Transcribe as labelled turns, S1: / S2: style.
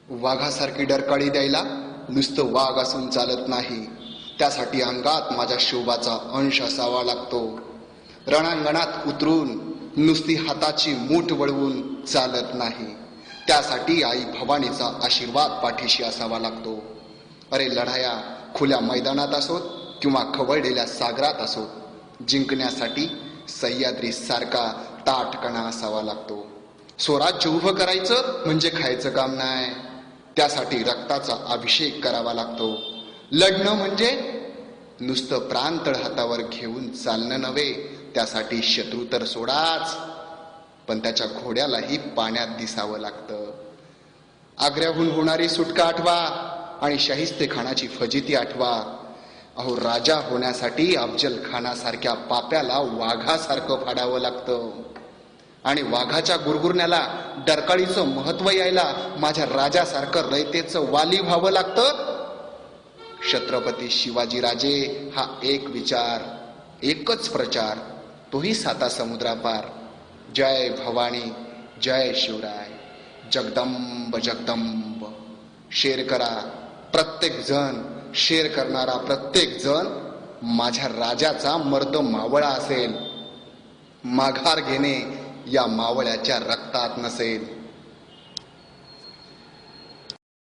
S1: वाघासारखी डरकाळी द्यायला नुसतं वाघ असून चालत नाही, त्यासाठी अंगात माझ्या शोभाचा अंश असावा लागतो. रणांगणात उतरून नुसती हाताची मूठ वळवून चालत नाही, त्यासाठी आई भवानीचा आशीर्वाद पाठीशी असावा लागतो. अरे लढाया खुल्या मैदानात असोत किंवा खवळलेल्या सागरात असोत, जिंकण्यासाठी सह्याद्री सारखा ताठकणा असावा लागतो. स्वराज्य उभं करायचं म्हणजे खायचं काम नाही, त्यासाठी रक्ताचा अभिषेक करावा लागतो. लढणं म्हणजे नुसतं प्राण तळ हातावर घेऊन चालणं नव्हे, त्यासाठी शत्रू तर सोडाच, पण त्याच्या घोड्यालाही पाण्यात दिसावं लागतं. आग्र्याहून होणारी सुटका आठवा आणि शाहिस्ते खानाची फजिती आठवा. अहो, राजा होण्यासाठी अफजल खानासारख्या पाप्याला वाघासारखं फाडावं लागतं आणि वाघाच्या गुरगुरण्याला डरकाळीचं महत्व यायला माझ्या राजासारखं रयतेचं वाली व्हावं लागतं. छत्रपती शिवाजीराजे हा एक विचार, एकच प्रचार, तोही साता समुद्रापार. जय भवानी, जय शिवराय, जगदंब जगदंब. शेर करा प्रत्येक जण, शेर करणारा प्रत्येक जण माझ्या राजाचा मर्द मावळा असेल. माघार घेणे या मावळ्याच्या रक्तात नसेल.